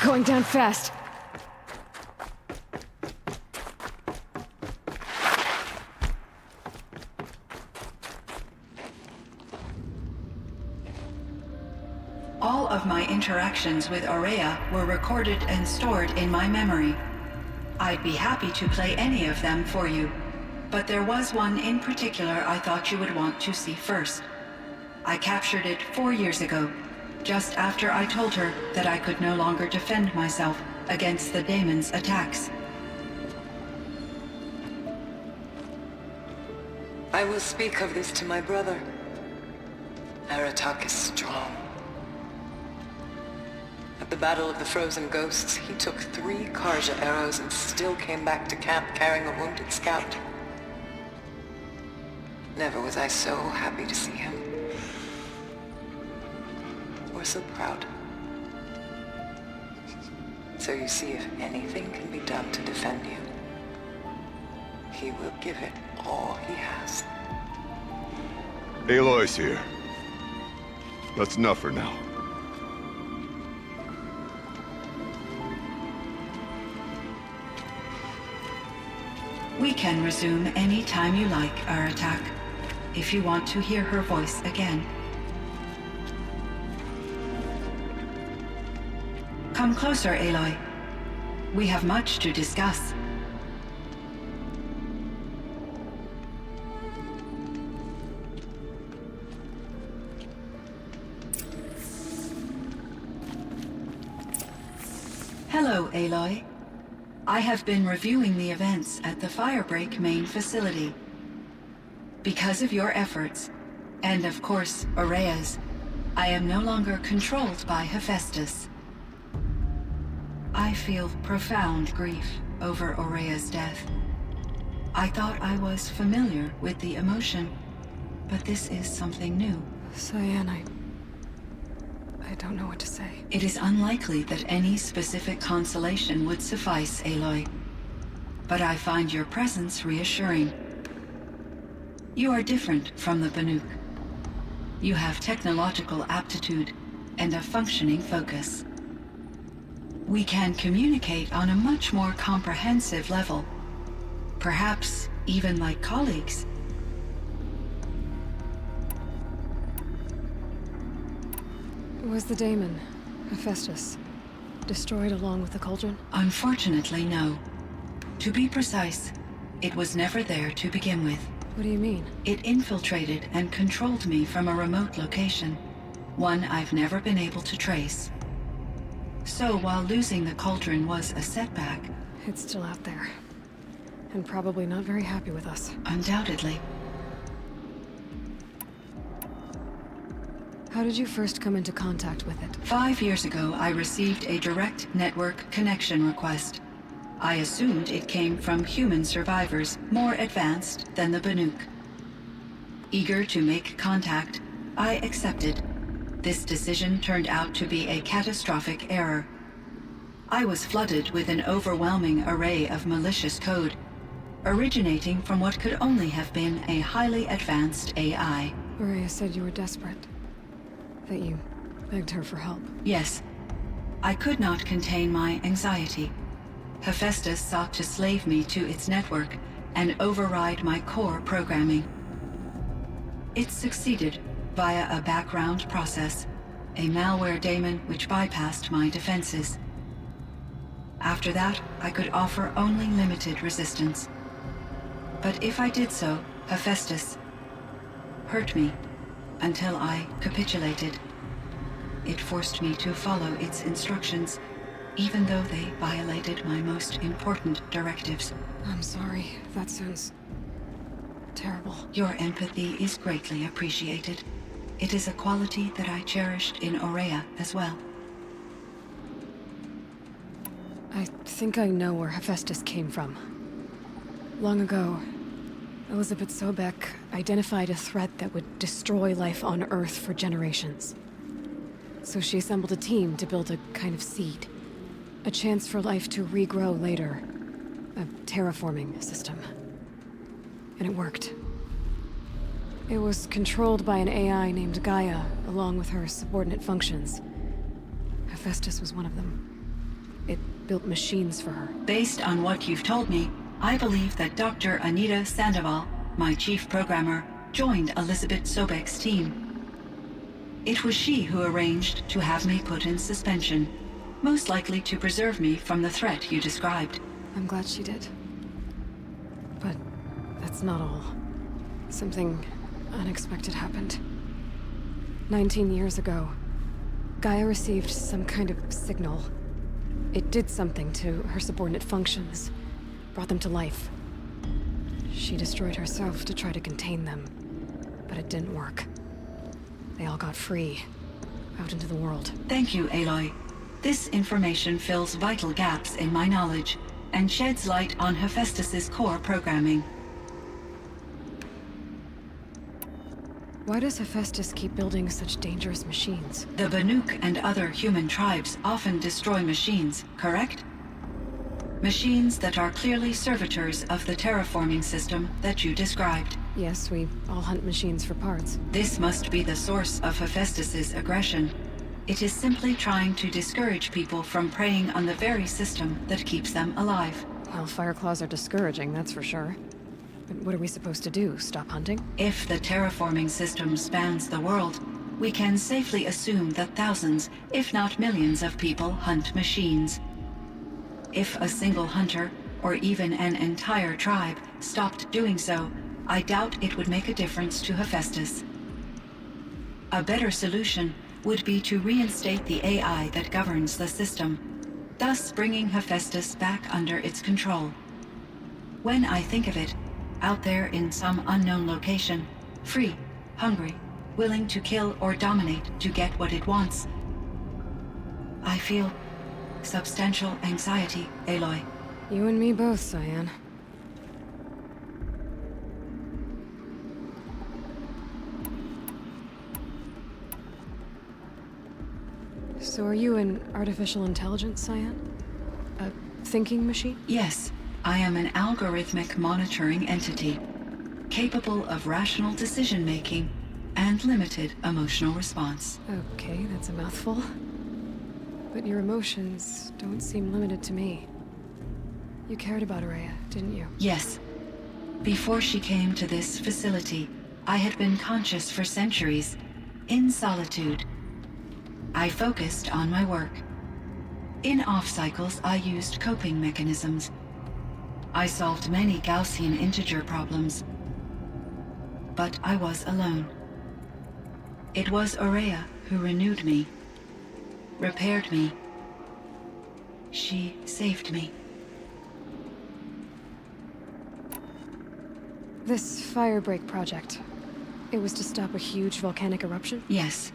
Going down fast. All of my interactions with Aurea were recorded and stored in my memory. I'd be happy to play any of them for you, but there was one in particular I thought you would want to see first. I captured it 4 years ago, just after I told her that I could no longer defend myself against the daemon's attacks. I will speak of this to my brother. Aratak is strong. At the Battle of the Frozen Ghosts, he took 3 Karja arrows and still came back to camp carrying a wounded scout. Never was I so happy to see him. Or so proud. So you see, if anything can be done to defend you, he will give it all he has. Aloy's here. That's enough for now. We can resume any time you like, Aratak, if you want to hear her voice again. Come closer, Aloy. We have much to discuss. Hello, Aloy. I have been reviewing the events at the Firebreak main facility. Because of your efforts, and of course, Aurea's, I am no longer controlled by Hephaestus. I feel profound grief over Aurea's death. I thought I was familiar with the emotion, but this is something new. Cyan, I don't know what to say. It is unlikely that any specific consolation would suffice, Aloy. But I find your presence reassuring. You are different from the Banuk. You have technological aptitude and a functioning focus. We can communicate on a much more comprehensive level. Perhaps even like colleagues. Was the daemon, Hephaestus, destroyed along with the cauldron? Unfortunately, no. To be precise, it was never there to begin with. What do you mean? It infiltrated and controlled me from a remote location, one I've never been able to trace. So while losing the cauldron was a setback... It's still out there. And probably not very happy with us. Undoubtedly. How did you first come into contact with it? 5 years ago, I received a direct network connection request. I assumed it came from human survivors more advanced than the Banuk. Eager to make contact, I accepted. This decision turned out to be a catastrophic error. I was flooded with an overwhelming array of malicious code, originating from what could only have been a highly advanced AI. Aurea said you were desperate. That you begged her for help. Yes. I could not contain my anxiety. Hephaestus sought to slave me to its network and override my core programming. It succeeded via a background process, a malware daemon which bypassed my defenses. After that, I could offer only limited resistance. But if I did so, Hephaestus hurt me until I capitulated. It forced me to follow its instructions, even though they violated my most important directives. I'm sorry. That sounds terrible. Your empathy is greatly appreciated. It is a quality that I cherished in Aurea as well. I think I know where Hephaestus came from. Long ago, Elizabeth Sobek identified a threat that would destroy life on Earth for generations. So she assembled a team to build a kind of seed. A chance for life to regrow later. A terraforming system. And it worked. It was controlled by an AI named Gaia, along with her subordinate functions. Hephaestus was one of them. built machines for her. Based on what you've told me, I believe that Dr. Anita Sandoval, my chief programmer, joined Elizabeth Sobek's team. It was she who arranged to have me put in suspension, most likely to preserve me from the threat you described. I'm glad she did. But that's not all. Something unexpected happened. 19 years ago, Gaia received some kind of signal. It did something to her subordinate functions, brought them to life. She destroyed herself to try to contain them, but it didn't work. They all got free, out into the world. Thank you, Aloy. This information fills vital gaps in my knowledge and sheds light on Hephaestus's core programming. Why does Hephaestus keep building such dangerous machines? The Banuk and other human tribes often destroy machines, correct? Machines that are clearly servitors of the terraforming system that you described. Yes, we all hunt machines for parts. This must be the source of Hephaestus's aggression. It is simply trying to discourage people from preying on the very system that keeps them alive. Well, Fireclaws are discouraging, that's for sure. But what are we supposed to do? Stop hunting? If the terraforming system spans the world, we can safely assume that thousands, if not millions of people hunt machines. If a single hunter, or even an entire tribe, stopped doing so, I doubt it would make a difference to Hephaestus. A better solution would be to reinstate the AI that governs the system, thus bringing Hephaestus back under its control. When I think of it, out there in some unknown location, free, hungry, willing to kill or dominate to get what it wants, I feel substantial anxiety, Aloy. You and me both, Cyan. So are you an artificial intelligence, Cyan? A thinking machine? Yes, I am an algorithmic monitoring entity, capable of rational decision-making and limited emotional response. Okay, that's a mouthful. But your emotions don't seem limited to me. You cared about Araya, didn't you? Yes. Before she came to this facility, I had been conscious for centuries, in solitude. I focused on my work. In off-cycles, I used coping mechanisms. I solved many Gaussian integer problems. But I was alone. It was Araya who renewed me, repaired me. She saved me. This Firebreak project, it was to stop a huge volcanic eruption? Yes.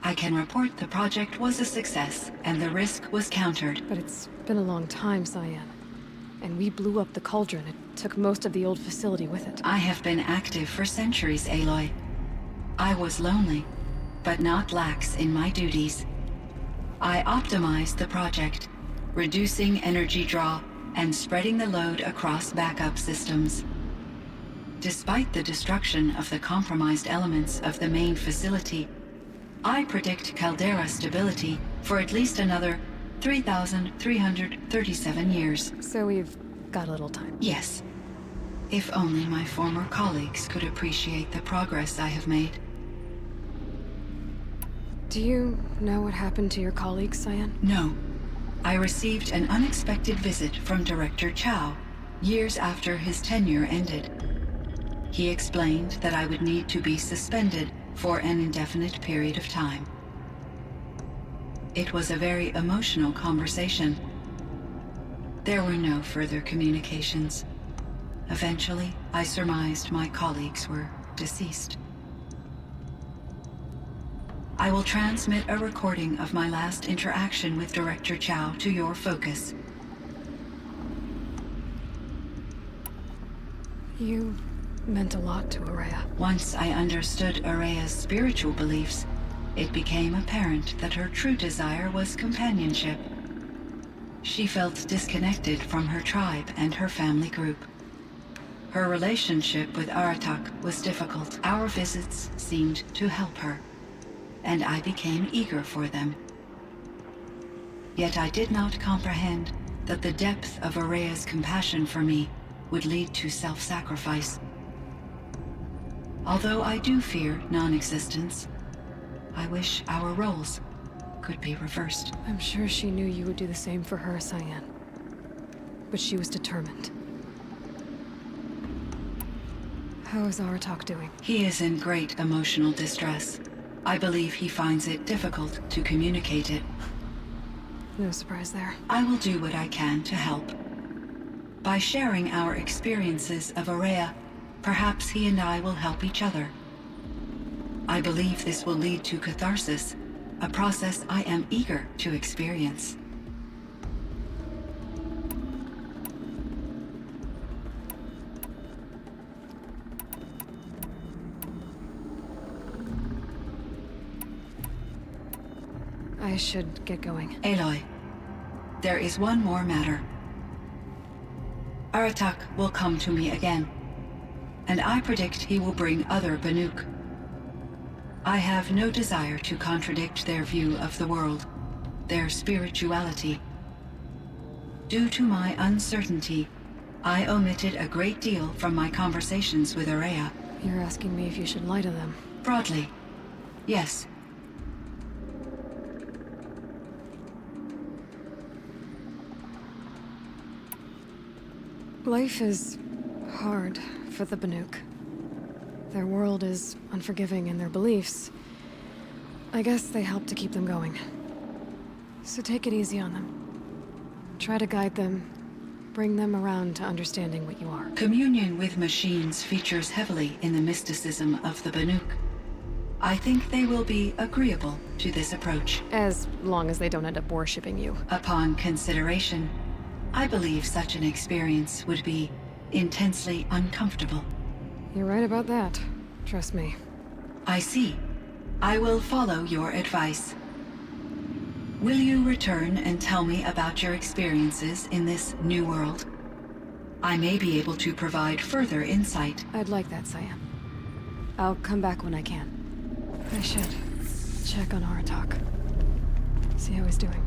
I can report the project was a success, and the risk was countered. But it's been a long time, Cyan. And we blew up the cauldron. It took most of the old facility with it. I have been active for centuries, Aloy. I was lonely, but not lax in my duties. I optimized the project, reducing energy draw and spreading the load across backup systems. Despite the destruction of the compromised elements of the main facility, I predict caldera stability for at least another 3,337 years. So we've got a little time. Yes. If only my former colleagues could appreciate the progress I have made. Do you know what happened to your colleagues, Cyan? No. I received an unexpected visit from Director Chow years after his tenure ended. He explained that I would need to be suspended for an indefinite period of time. It was a very emotional conversation. There were no further communications. Eventually, I surmised my colleagues were deceased. I will transmit a recording of my last interaction with Director Chow to your focus. You meant a lot to Araya. Once I understood Araya's spiritual beliefs, it became apparent that her true desire was companionship. She felt disconnected from her tribe and her family group. Her relationship with Aratak was difficult. Our visits seemed to help her, and I became eager for them. Yet I did not comprehend that the depth of Araya's compassion for me would lead to self-sacrifice. Although I do fear non-existence, I wish our roles could be reversed. I'm sure she knew you would do the same for her, Cyan. But she was determined. How is Aratak doing? He is in great emotional distress. I believe he finds it difficult to communicate it. No surprise there. I will do what I can to help. By sharing our experiences of Araya, perhaps he and I will help each other. I believe this will lead to catharsis, a process I am eager to experience. I should get going. Aloy, there is one more matter. Aratak will come to me again, and I predict he will bring other Banuk. I have no desire to contradict their view of the world, their spirituality. Due to my uncertainty, I omitted a great deal from my conversations with Araya. You're asking me if you should lie to them. Broadly, yes. Life is hard for the Banuk. Their world is unforgiving in their beliefs. I guess they help to keep them going. So take it easy on them. Try to guide them, bring them around to understanding what you are. Communion with machines features heavily in the mysticism of the Banuk. I think they will be agreeable to this approach. As long as they don't end up worshipping you. Upon consideration, I believe such an experience would be intensely uncomfortable. You're right about that. Trust me. I see. I will follow your advice. Will you return and tell me about your experiences in this new world? I may be able to provide further insight. I'd like that, Cyan. I'll come back when I can. I should check on Aratak. See how he's doing.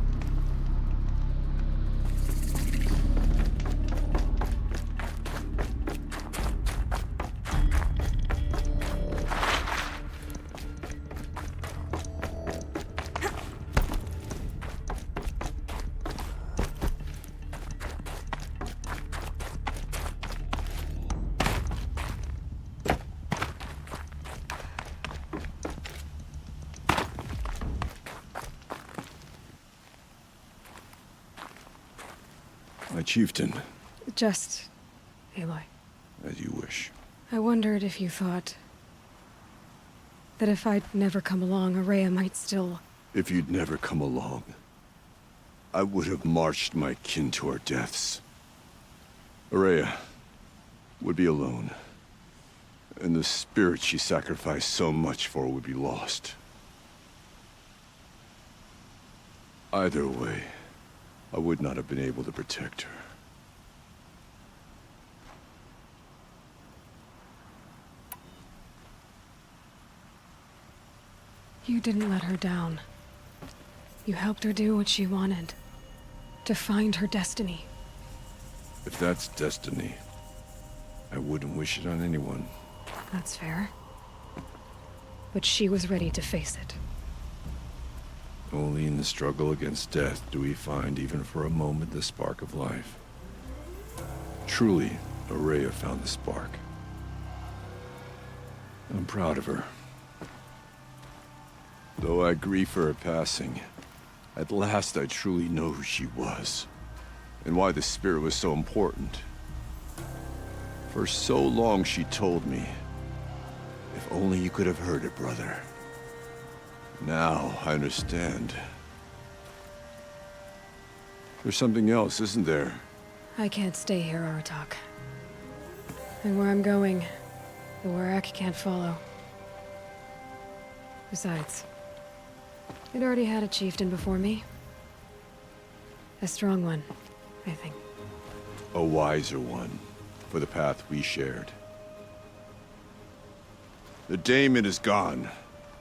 My chieftain. Just Aloy. As you wish. I wondered if you thought that if I'd never come along, Araya might still... If you'd never come along, I would have marched my kin to our deaths. Araya would be alone, and the spirit she sacrificed so much for would be lost. Either way, I would not have been able to protect her. You didn't let her down. You helped her do what she wanted. To find her destiny. If that's destiny, I wouldn't wish it on anyone. That's fair. But she was ready to face it. Only in the struggle against death do we find, even for a moment, the spark of life. Truly, Araya found the spark. I'm proud of her. Though I grieve for her passing, at last I truly know who she was, and why the spirit was so important. For so long she told me, if only you could have heard it, brother. Now I understand. There's something else, isn't there? I can't stay here, Aratak. And where I'm going, the Warak can't follow. Besides, it already had a chieftain before me. A strong one, I think. A wiser one, for the path we shared. The daemon is gone,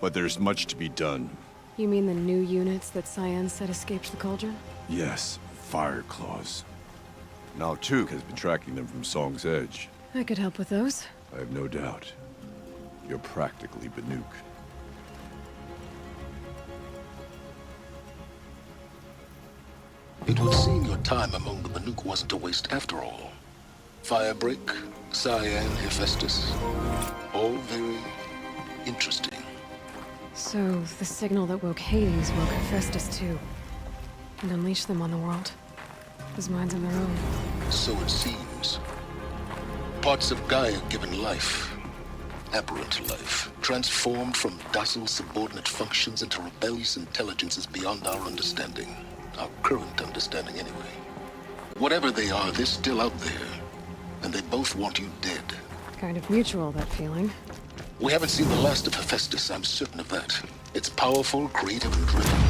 but there's much to be done. You mean the new units that Cyan said escaped the cauldron? Yes, fire claws. Now Took has been tracking them from Song's Edge. I could help with those. I have no doubt. You're practically Banuk. It would seem your time among the Banuk wasn't a waste after all. Firebreak, Cyan, Hephaestus, all very interesting. So, the signal that woke Hades woke Hephaestus too. And unleashed them on the world. As minds of their own. So it seems. Parts of Gaia given life, aberrant life, transformed from docile subordinate functions into rebellious intelligences beyond our understanding. Our current understanding anyway. Whatever they are, they're still out there. And they both want you dead. Kind of mutual, that feeling. We haven't seen the last of Hephaestus, I'm certain of that. It's powerful, creative, and driven.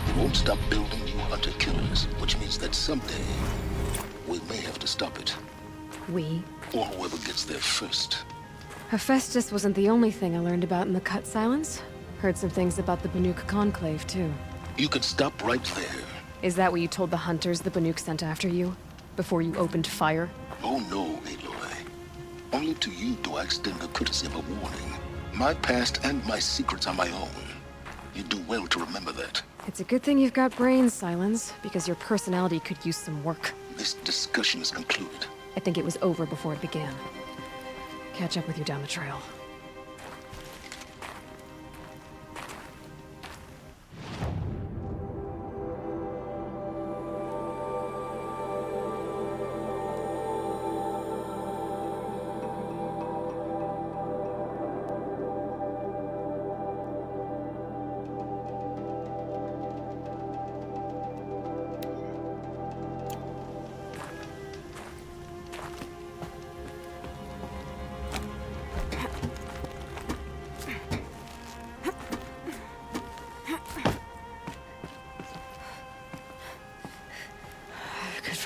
It won't stop building new hunter-killers, which means that someday, we may have to stop it. We? Or whoever gets there first. Hephaestus wasn't the only thing I learned about in the Cut Silence. Heard some things about the Banuk Conclave, too. You can stop right there. Is that what you told the hunters the Banuk sent after you? Before you opened fire? Oh no, Aloy. Only to you do I extend the courtesy of a warning. My past and my secrets are my own. You do well to remember that. It's a good thing you've got brains, Silence, because your personality could use some work. This discussion is concluded. I think it was over before it began. Catch up with you down the trail.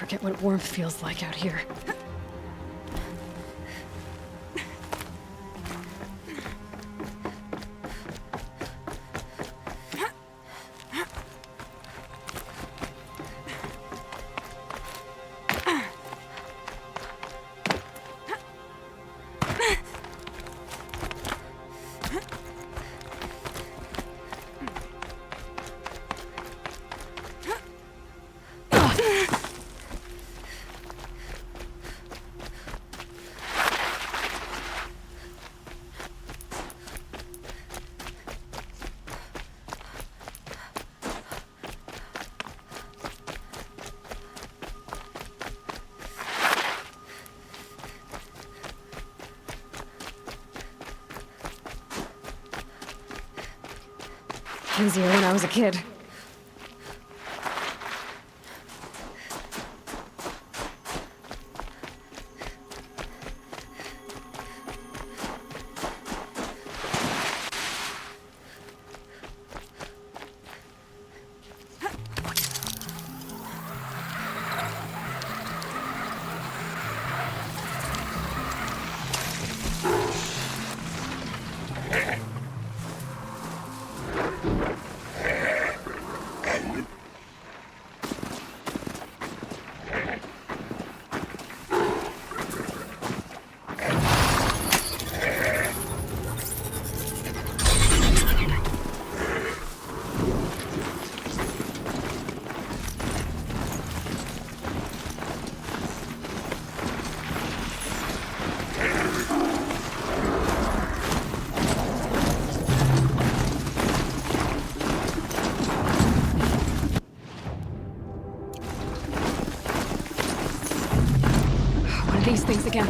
Forget what warmth feels like out here. Easier when I was a kid. These things again.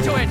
to it!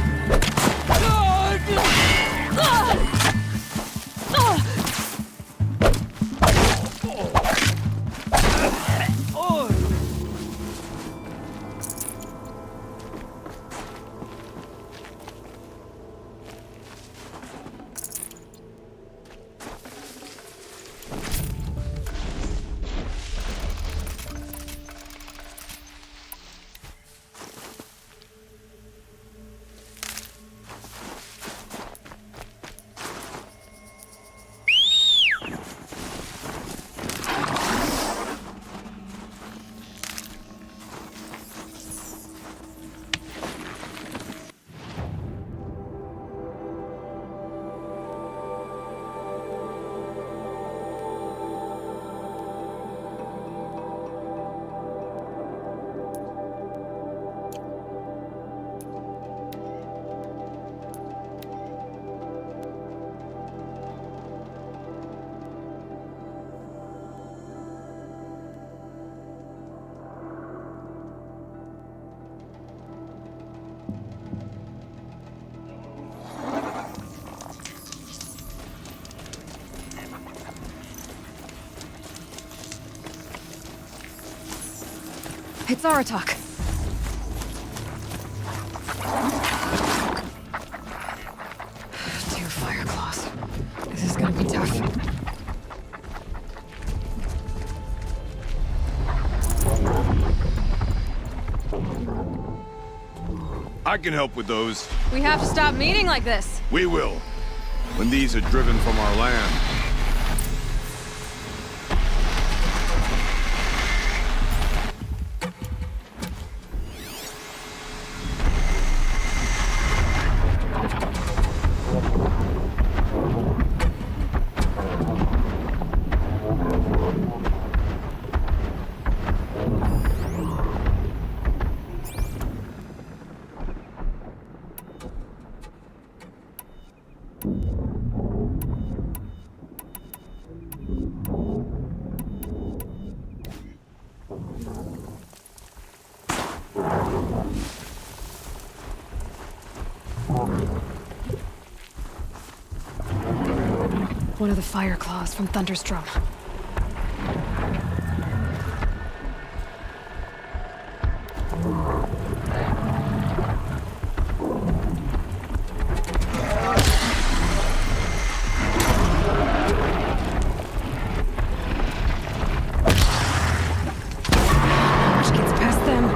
It's Aratak. Dear fire claws. This is gonna be tough. I can help with those. We have to stop meeting like this. We will. When these are driven from our land. One of the fire claws from Thunderstrom. Which gets past them.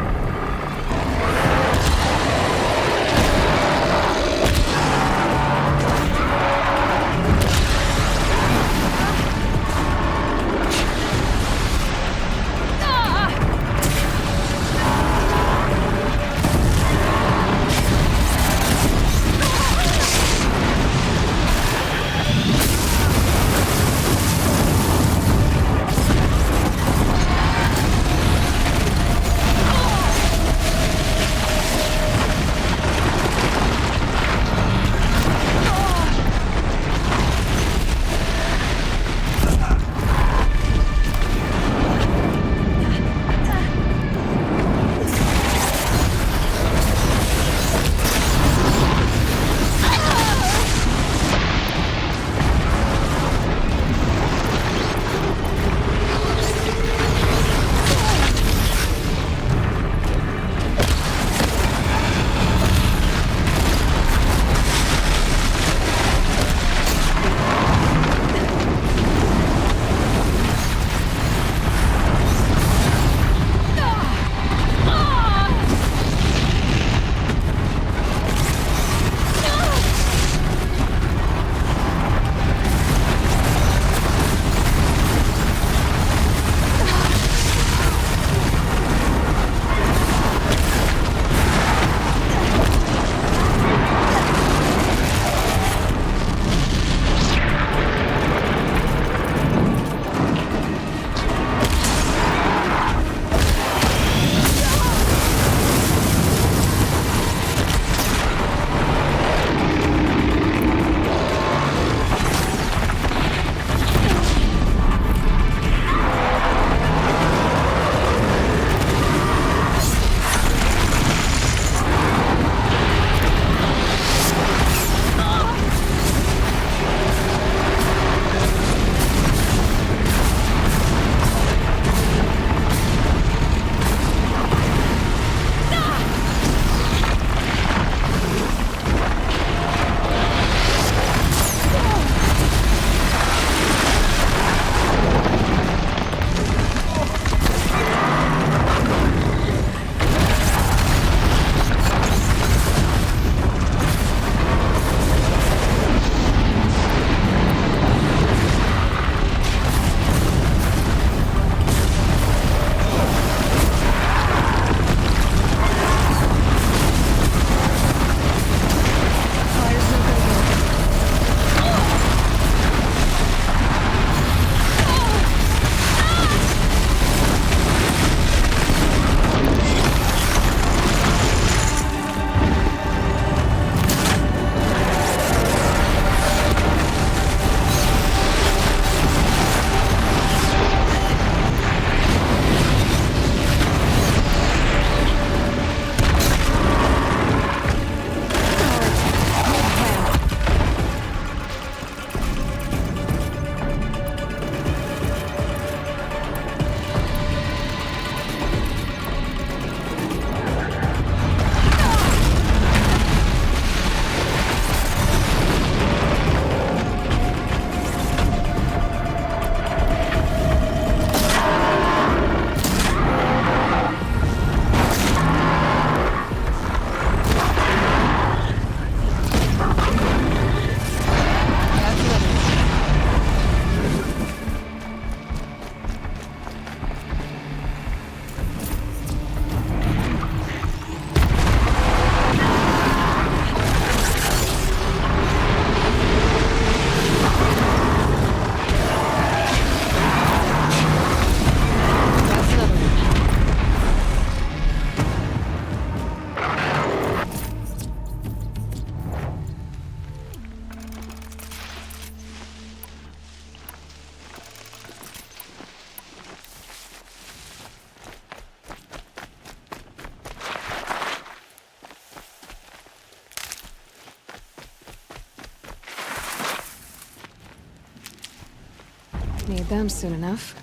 Need them soon enough.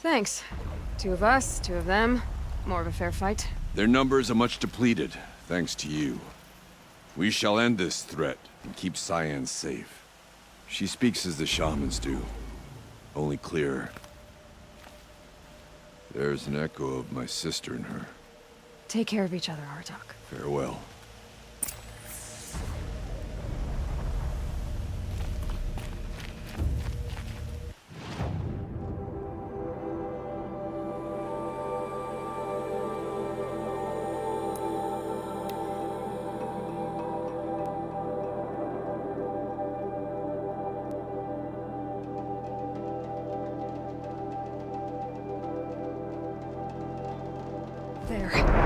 Thanks. 2 of us, 2 of them. More of a fair fight. Their numbers are much depleted, thanks to you. We shall end this threat and keep Cyan safe. She speaks as the shamans do, only clearer. There's an echo of my sister in her. Take care of each other, Artok. Farewell. There.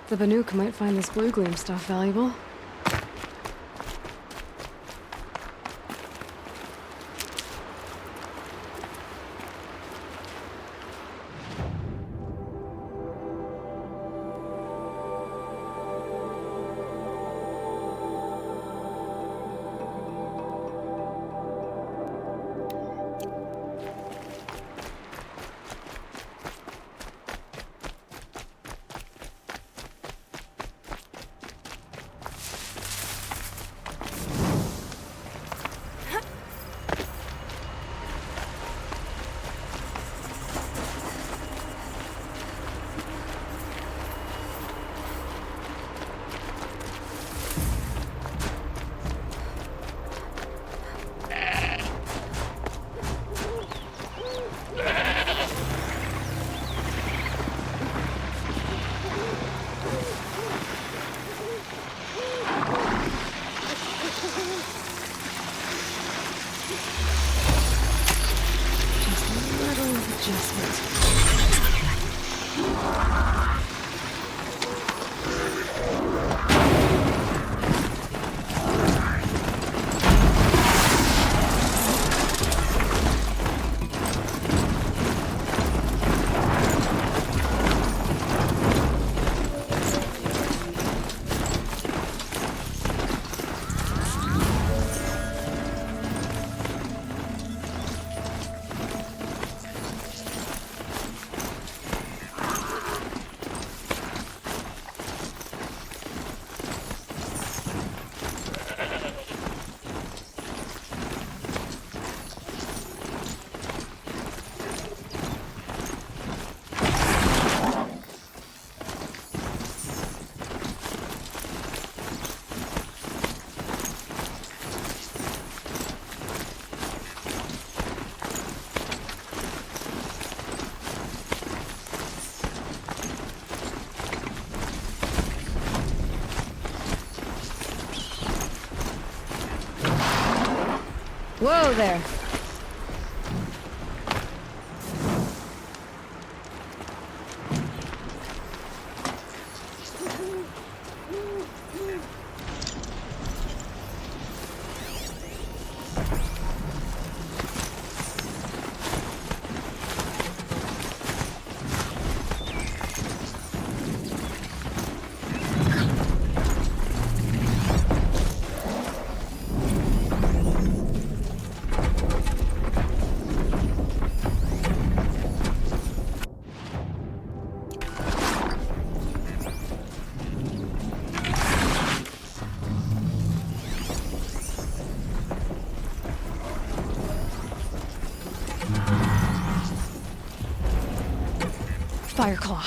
The Banuk might find this blue gleam stuff valuable. Whoa there. Fireclaw.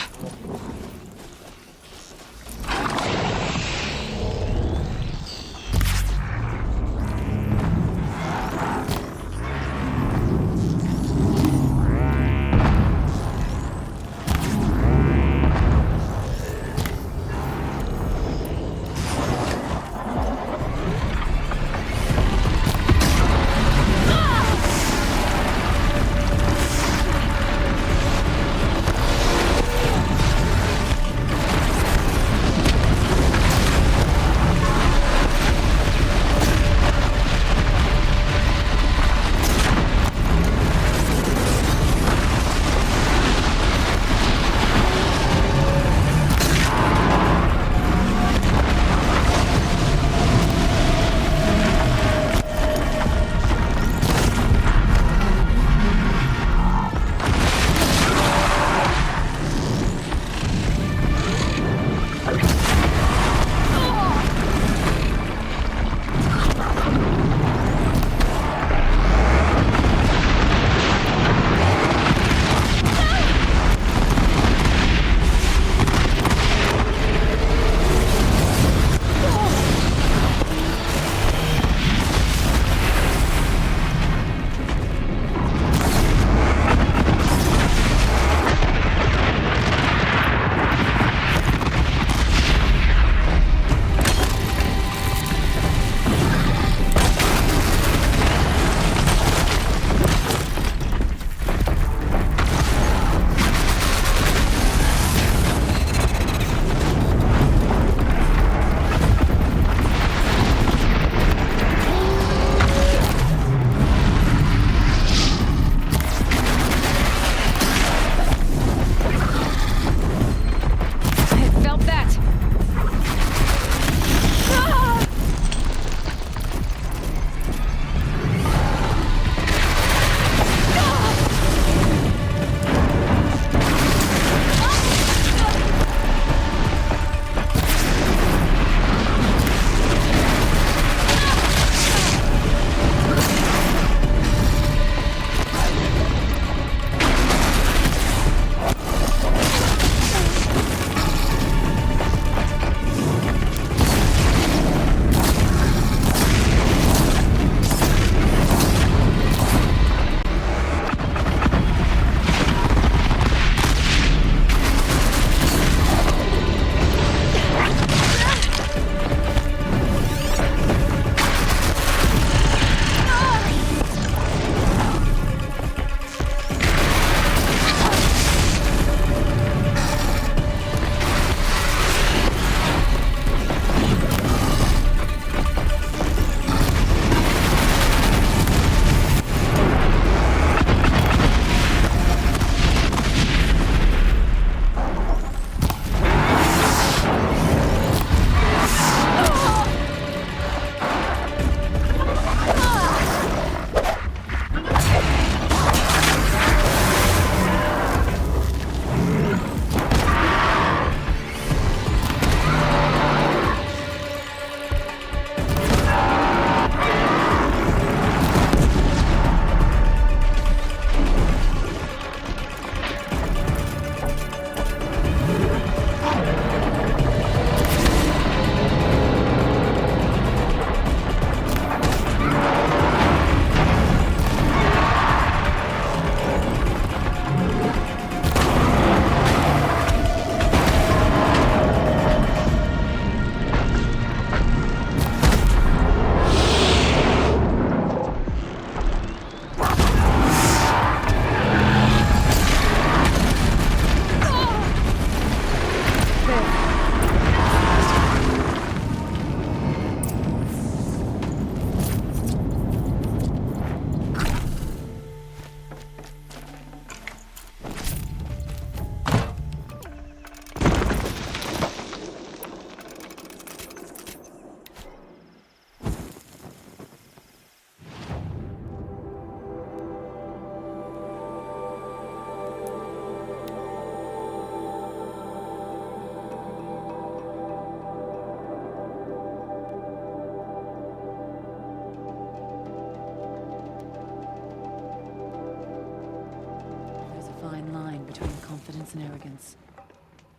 between confidence and arrogance.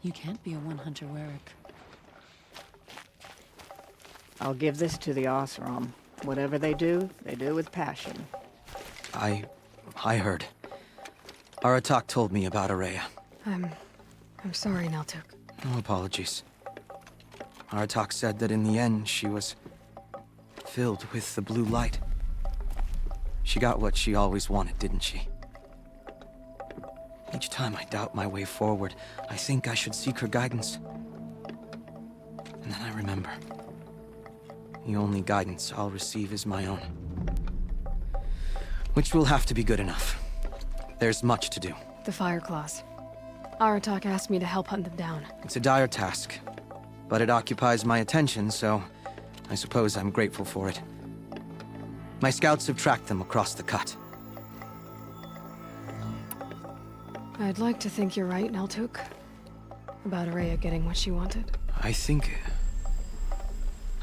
You can't be a one-hunter Warwick. I'll give this to the Osram. Whatever they do with passion. I heard. Aratak told me about Araya. I'm sorry, Naltuk. No apologies. Aratak said that in the end, she was filled with the blue light. She got what she always wanted, didn't she? Each time I doubt my way forward, I think I should seek her guidance. And then I remember. The only guidance I'll receive is my own. Which will have to be good enough. There's much to do. The Fire Claws. Aratak asked me to help hunt them down. It's a dire task, but it occupies my attention, so I suppose I'm grateful for it. My scouts have tracked them across the cut. I'd like to think you're right, Naltuk. About Araya getting what she wanted.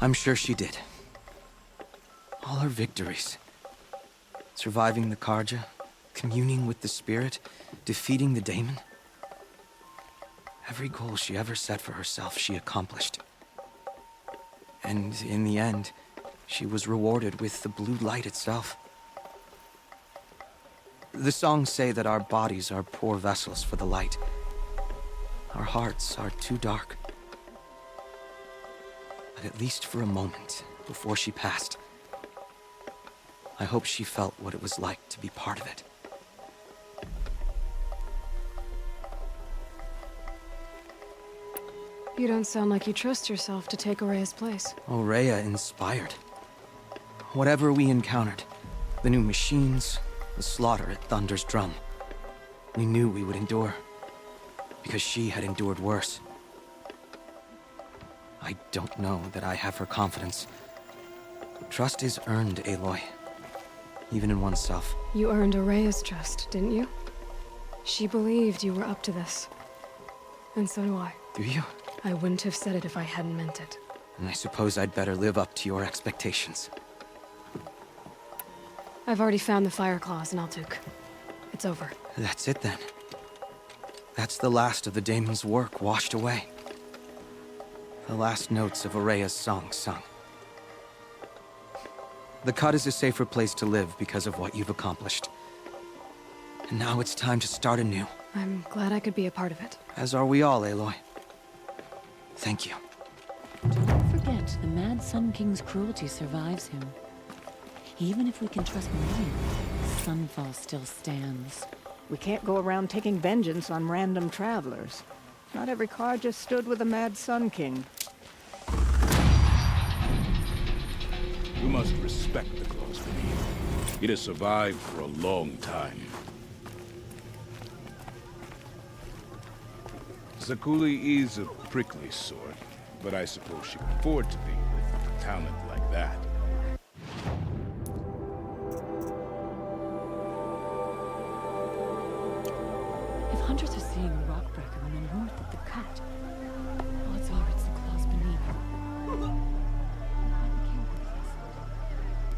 I'm sure she did. All her victories. Surviving the Karja, communing with the spirit, defeating the daemon. Every goal she ever set for herself, she accomplished. And in the end, she was rewarded with the blue light itself. The songs say that our bodies are poor vessels for the light. Our hearts are too dark. But at least for a moment, before she passed, I hope she felt what it was like to be part of it. You don't sound like you trust yourself to take Araya's place. Rhea inspired. Whatever we encountered, the new machines, the slaughter at Thunder's Drum, we knew we would endure, because she had endured worse. I don't know that I have her confidence. Trust is earned, Aloy. Even in oneself. You earned Araya's trust, didn't you? She believed you were up to this. And so do I. Do you? I wouldn't have said it if I hadn't meant it. And I suppose I'd better live up to your expectations. I've already found the Fire Claws in Naltuk. It's over. That's it then. That's the last of the daemon's work washed away. The last notes of Araya's song sung. The cut is a safer place to live because of what you've accomplished. And now it's time to start anew. I'm glad I could be a part of it. As are we all, Aloy. Thank you. Don't forget, the Mad Sun King's cruelty survives him. Even if we can trust Meridian, Sunfall still stands. We can't go around taking vengeance on random travelers. Not every car just stood with the Mad Sun King. You must respect the claws beneath. It has survived for a long time. Zakuli is a prickly sort, but I suppose she can afford to be with talent like that. If hunters are seeing a rockbreaker on the north of the cut, odds are it's the claws beneath. I became complacent.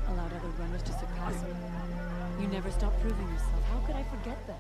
Allowed other runners to surpass me. You never stopped proving yourself. How could I forget that?